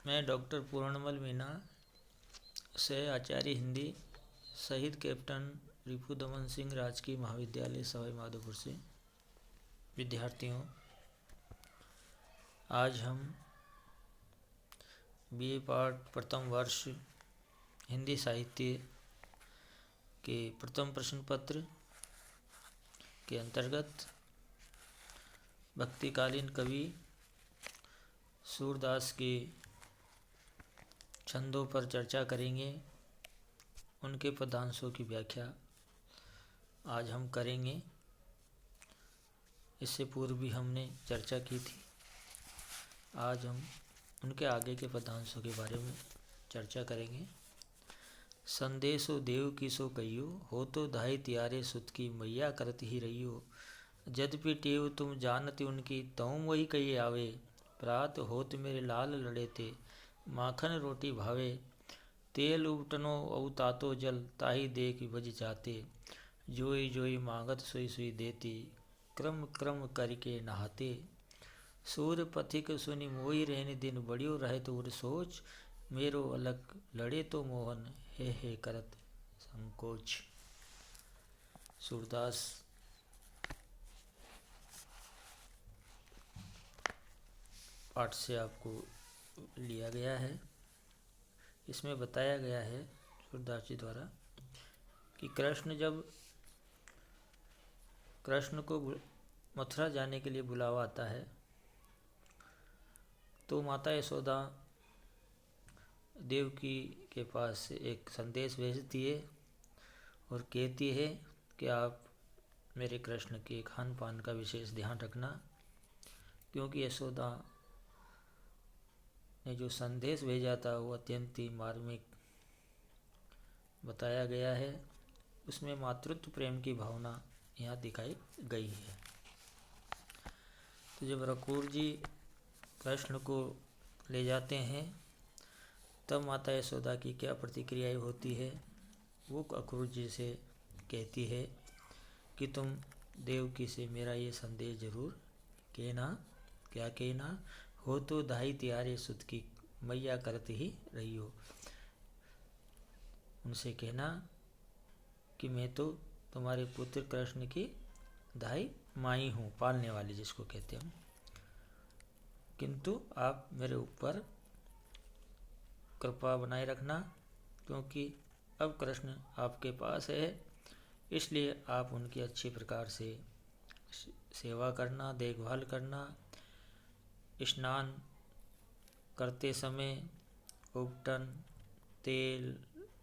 मैं डॉक्टर पूर्णमल मीना से आचार्य हिंदी शहीद कैप्टन रिपुदमन सिंह राजकीय महाविद्यालय सवाई माधोपुर से विद्यार्थियों, आज हम बीए पाठ प्रथम वर्ष हिंदी साहित्य के प्रथम प्रश्न पत्र के अंतर्गत भक्तिकालीन कवि सूरदास के छंदों पर चर्चा करेंगे। उनके पदांशों की व्याख्या आज हम करेंगे। इससे पूर्व भी हमने चर्चा की थी। आज हम उनके आगे के पदांशों के बारे में चर्चा करेंगे। संदेशो देव की सो कहियो, हो तो धाई त्यारे सुत की मैया करत ही रहियो। यद्यपि टेव तुम जानती उनकी, तऊँ वही कही आवे। प्रात होत मेरे लाल लड़े थे, माखन रोटी भावे। तेल उबटनो औ तातो जल, ताही देख बज जाते। जोई जोई मांगत सोई सोई देती, क्रम क्रम करके नहाते। सूर पथिक सुनि मोई रहने दिन, बड़ियो रहत उर सोच। मेरो अलग लड़े तो मोहन, हे करत संकोच। सूरदास पाठ से आपको लिया गया है। इसमें बताया गया है सूरदास जी द्वारा कि कृष्ण को मथुरा जाने के लिए बुलावा आता है, तो माता यशोदा देवकी के पास एक संदेश भेजती है और कहती है कि आप मेरे कृष्ण के खान पान का विशेष ध्यान रखना, क्योंकि यशोदा ने जो संदेश भेजा था वो अत्यंत ही मार्मिक बताया गया है। उसमें मातृत्व प्रेम की भावना यहाँ दिखाई गई है। तो जब रघुवर जी कृष्ण को ले जाते हैं, तब माता यशोदा की क्या प्रतिक्रियाएं होती है, वो अक्रूर जी से कहती है कि तुम देवकी से मेरा ये संदेश जरूर कहना। क्या कहना? हो तो धाई त्यारे सुत की, मैया करत ही रहियो। उनसे कहना कि मैं तो तुम्हारे पुत्र कृष्ण की धाई माई हूँ, पालने वाली जिसको कहते हैं, किंतु आप मेरे ऊपर कृपा बनाए रखना, क्योंकि अब कृष्ण आपके पास है, इसलिए आप उनकी अच्छी प्रकार से सेवा करना, देखभाल करना। स्नान करते समय उपटन, तेल,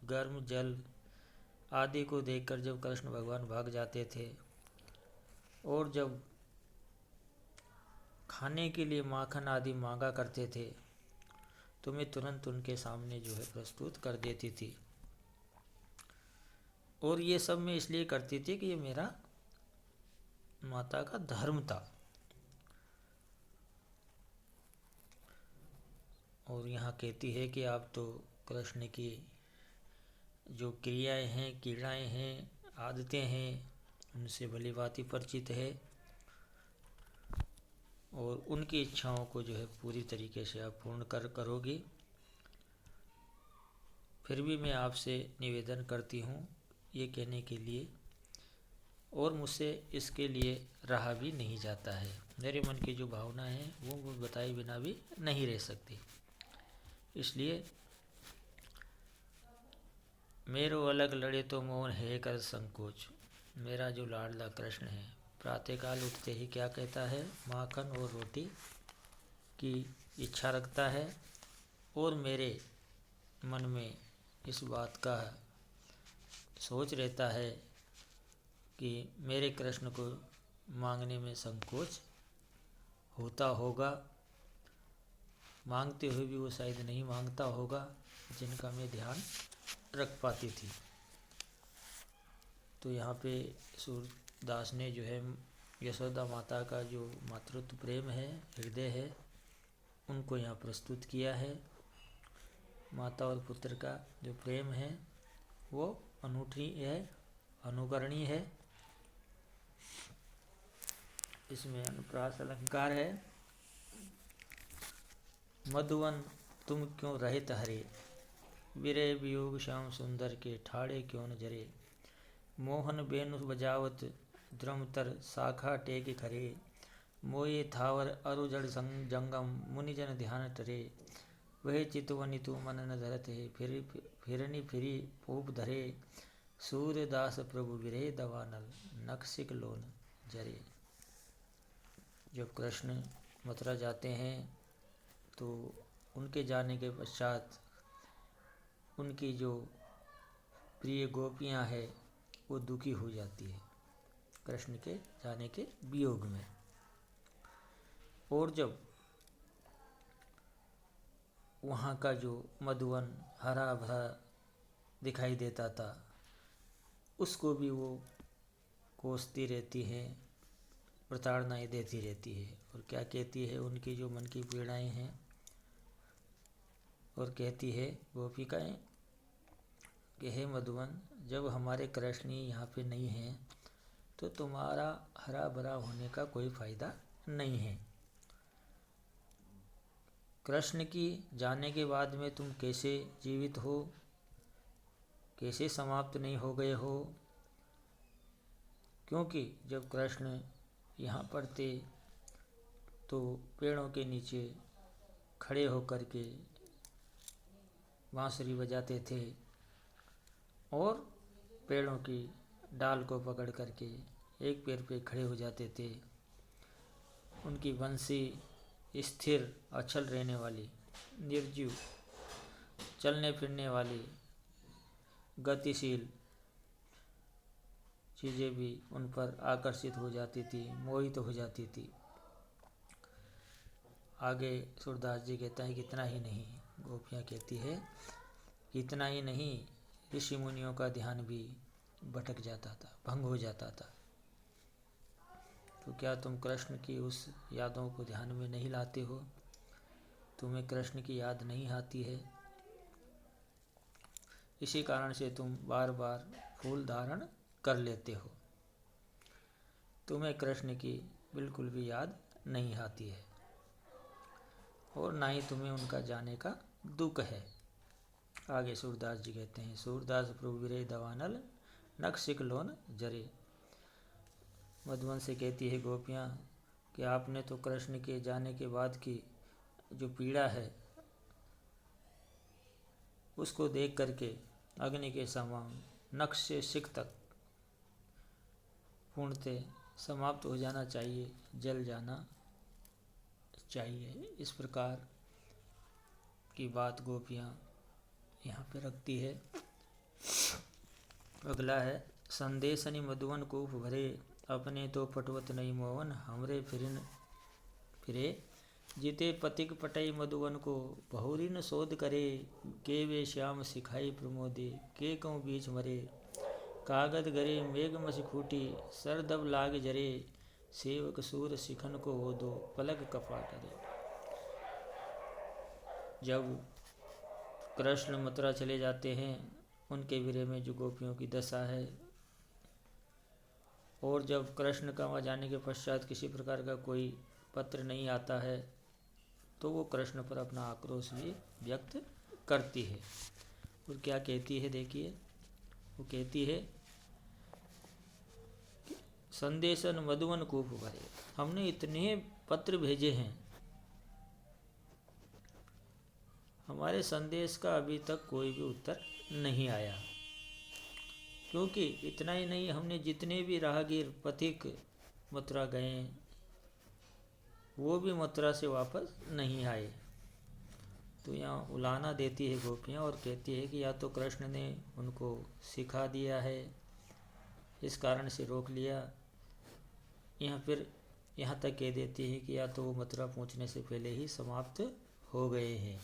गर्म जल आदि को देखकर जब कृष्ण भगवान भाग जाते थे और जब खाने के लिए माखन आदि मांगा करते थे, तो मैं तुरंत उनके सामने जो है प्रस्तुत कर देती थी। और ये सब मैं इसलिए करती थी कि ये मेरा माता का धर्म था। और यहाँ कहती है कि आप तो कृष्ण की जो क्रियाएं हैं, क्रीड़ाएं हैं, आदतें हैं, उनसे भली भांति परिचित है और उनकी इच्छाओं को जो है पूरी तरीके से आप पूर्ण करोगी। फिर भी मैं आपसे निवेदन करती हूँ ये कहने के लिए, और मुझसे इसके लिए रहा भी नहीं जाता है। मेरे मन की जो भावना है वो बताए बिना भी नहीं रह सकती। इसलिए मेरो अलग लड़े तो मोहन, है कर संकोच। मेरा जो लाडला कृष्ण है, प्रातःकाल उठते ही क्या कहता है? माखन और रोटी की इच्छा रखता है, और मेरे मन में इस बात का सोच रहता है कि मेरे कृष्ण को मांगने में संकोच होता होगा, मांगते हुए भी वो शायद नहीं मांगता होगा, जिनका मैं ध्यान रख पाती थी। तो यहाँ पे सूरदास ने जो है यशोदा माता का जो मातृत्व प्रेम है, हृदय है, उनको यहाँ प्रस्तुत किया है। माता और पुत्र का जो प्रेम है वो अनूठी है, अनुकरणीय है। इसमें अनुप्रास अलंकार है। मधुवन तुम क्यों रहित हरे। विरह वियोग श्याम सुंदर के ठाड़े क्यों न जरे। मोहन बेनु बजावत द्रुमतर शाखा टेक खरे। मोये थावर अरुजड़ जंगम मुनिजन ध्यान टरे। वह चितवनि तू मन न धरत है फिरनि फिरी पूप धरे। सूर्यदास प्रभु विरह दवानल नखसिक लोन जरे। जब कृष्ण मथुरा जाते हैं तो उनके जाने के पश्चात उनकी जो प्रिय गोपियां हैं वो दुखी हो जाती है कृष्ण के जाने के वियोग में। और जब वहाँ का जो मधुवन हरा भरा दिखाई देता था उसको भी वो कोसती रहती है, प्रताड़नाएं देती रहती है। और क्या कहती है उनकी जो मन की पीड़ाएं हैं, और कहती है गोपिकाएं कि हे मधुवन, जब हमारे कृष्ण यहाँ पे नहीं हैं तो तुम्हारा हरा भरा होने का कोई फायदा नहीं है। कृष्ण की जाने के बाद में तुम कैसे जीवित हो, कैसे समाप्त नहीं हो गए हो। क्योंकि जब कृष्ण यहाँ पर थे तो पेड़ों के नीचे खड़े होकर के बांसुरी बजाते थे और पेड़ों की डाल को पकड़ करके एक पैर पे खड़े हो जाते थे। उनकी बंसी स्थिर अचल रहने वाली, निर्जीव, चलने फिरने वाली, गतिशील चीज़ें भी उन पर आकर्षित हो जाती थी, मोहित हो जाती थी। आगे सूरदास जी कहता है कि इतना ही नहीं, गोपियाँ कहती है कि इतना ही नहीं, ऋषि मुनियों का ध्यान भी भटक जाता था, भंग हो जाता था। तो क्या तुम कृष्ण की उस यादों को ध्यान में नहीं लाते हो? तुम्हें कृष्ण की याद नहीं आती है? इसी कारण से तुम बार बार फूल धारण कर लेते हो। तुम्हें कृष्ण की बिल्कुल भी याद नहीं आती है और ना ही तुम्हें उनका जाने का दुख है। आगे सूरदास जी कहते हैं, सूरदास प्रभु विरह दवानल नखसिक लोन जरे। मधुवन से कहती है गोपियाँ कि आपने तो कृष्ण के जाने के बाद की जो पीड़ा है उसको देख करके अग्नि के समान नख से शिख तक पूर्णतः समाप्त हो जाना चाहिए, जल जाना चाहिए। इस प्रकार की बात गोपियाँ यहाँ पे रखती है। अगला है, संदेशनि मधुवन को भरे, अपने तो पटवत नहीं मोहन, हमरे फिरे जिते पतिक पटई मधुवन को, बहुरिन शोध करे, के वे श्याम सिखाई प्रमोदे, के कहूँ बीच मरे, कागद गरे मेघ मस फूटी, सरदब लाग जरे, सेवक सूर शिखन को हो दो, पलक कपाट रे। जब कृष्ण मथुरा चले जाते हैं, उनके विरह में जो गोपियों की दशा है, और जब कृष्ण का वहाँ जाने के पश्चात किसी प्रकार का कोई पत्र नहीं आता है तो वो कृष्ण पर अपना आक्रोश भी व्यक्त करती है। और क्या कहती है देखिए, वो कहती है, संदेशन मधुवन कूप भरे, हमने इतने पत्र भेजे हैं, हमारे संदेश का अभी तक कोई भी उत्तर नहीं आया। क्योंकि इतना ही नहीं, हमने जितने भी राहगीर पथिक मथुरा गए वो भी मथुरा से वापस नहीं आए। तो यहाँ उलाहना देती है गोपियाँ और कहती है कि या तो कृष्ण ने उनको सिखा दिया है, इस कारण से रोक लिया, फिर यहाँ तक कह देती है कि या तो वो मथुरा पहुँचने से पहले ही समाप्त हो गए हैं।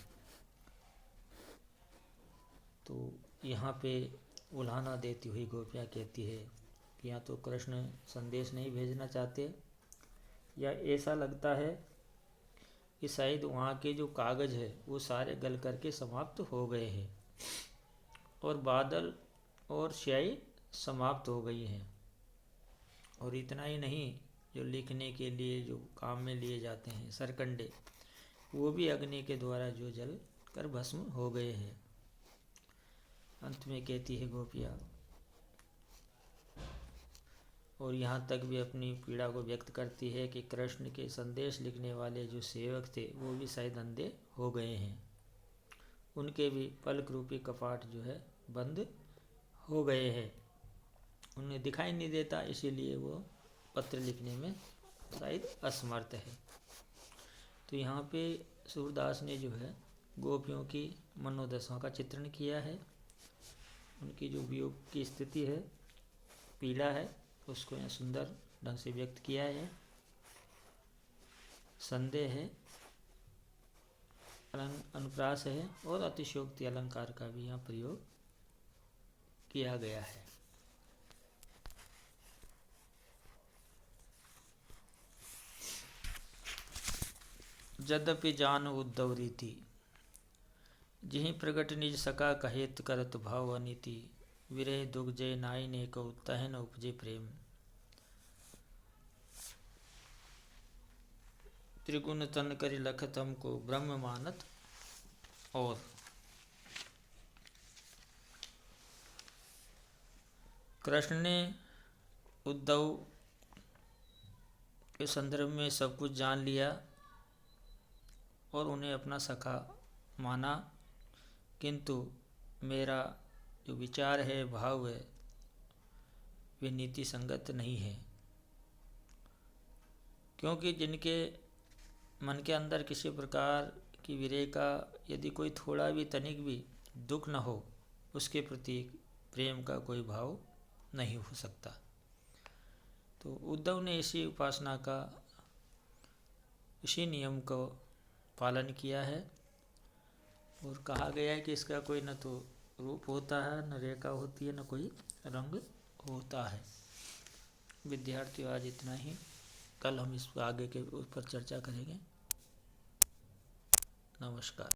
तो यहाँ पे उलाहना देती हुई गोपियाँ कहती है कि या तो कृष्ण संदेश नहीं भेजना चाहते, या ऐसा लगता है कि शायद वहाँ के जो कागज़ है वो सारे गल करके समाप्त हो गए हैं और बादल और स्याही समाप्त हो गई हैं। और इतना ही नहीं, जो लिखने के लिए जो काम में लिए जाते हैं सरकंडे, वो भी अग्नि के द्वारा जो जल कर भस्म हो गए हैं। अंत में कहती है गोपियाँ, और यहाँ तक भी अपनी पीड़ा को व्यक्त करती है कि कृष्ण के संदेश लिखने वाले जो सेवक थे वो भी शायद अंधे हो गए हैं, उनके भी पलक रूपी कपाट जो है बंद हो गए हैं, उन्हें दिखाई नहीं देता, इसीलिए वो पत्र लिखने में शायद असमर्थ है। तो यहाँ पे सूरदास ने जो है गोपियों की मनोदशा का चित्रण किया है, उनकी जो वियोग की स्थिति है, पीड़ा है, उसको यहाँ सुंदर ढंग से व्यक्त किया है। संदेह है, अनुप्रास है और अतिशयोक्ति अलंकार का भी यहाँ प्रयोग किया गया है। यद्यपि जान उद्धव रीति, जिहि प्रगट निज सका कहेत करत भाव अनीति, विरह दुख जय नाई ने कौ तहन उपजे प्रेम, त्रिगुण तन करि लखत हमको ब्रह्म मानत और। कृष्ण ने उद्धव के संदर्भ में सब कुछ जान लिया और उन्हें अपना सखा माना, किंतु मेरा जो विचार है, भाव है, वे नीति संगत नहीं है, क्योंकि जिनके मन के अंदर किसी प्रकार की विरह का यदि कोई थोड़ा भी तनिक भी दुख न हो, उसके प्रति प्रेम का कोई भाव नहीं हो सकता। तो उद्धव ने इसी उपासना का, इसी नियम को पालन किया है, और कहा गया है कि इसका कोई न तो रूप होता है, न रेखा होती है, न कोई रंग होता है। विद्यार्थियों, आज इतना ही, कल हम इस आगे के ऊपर चर्चा करेंगे। नमस्कार।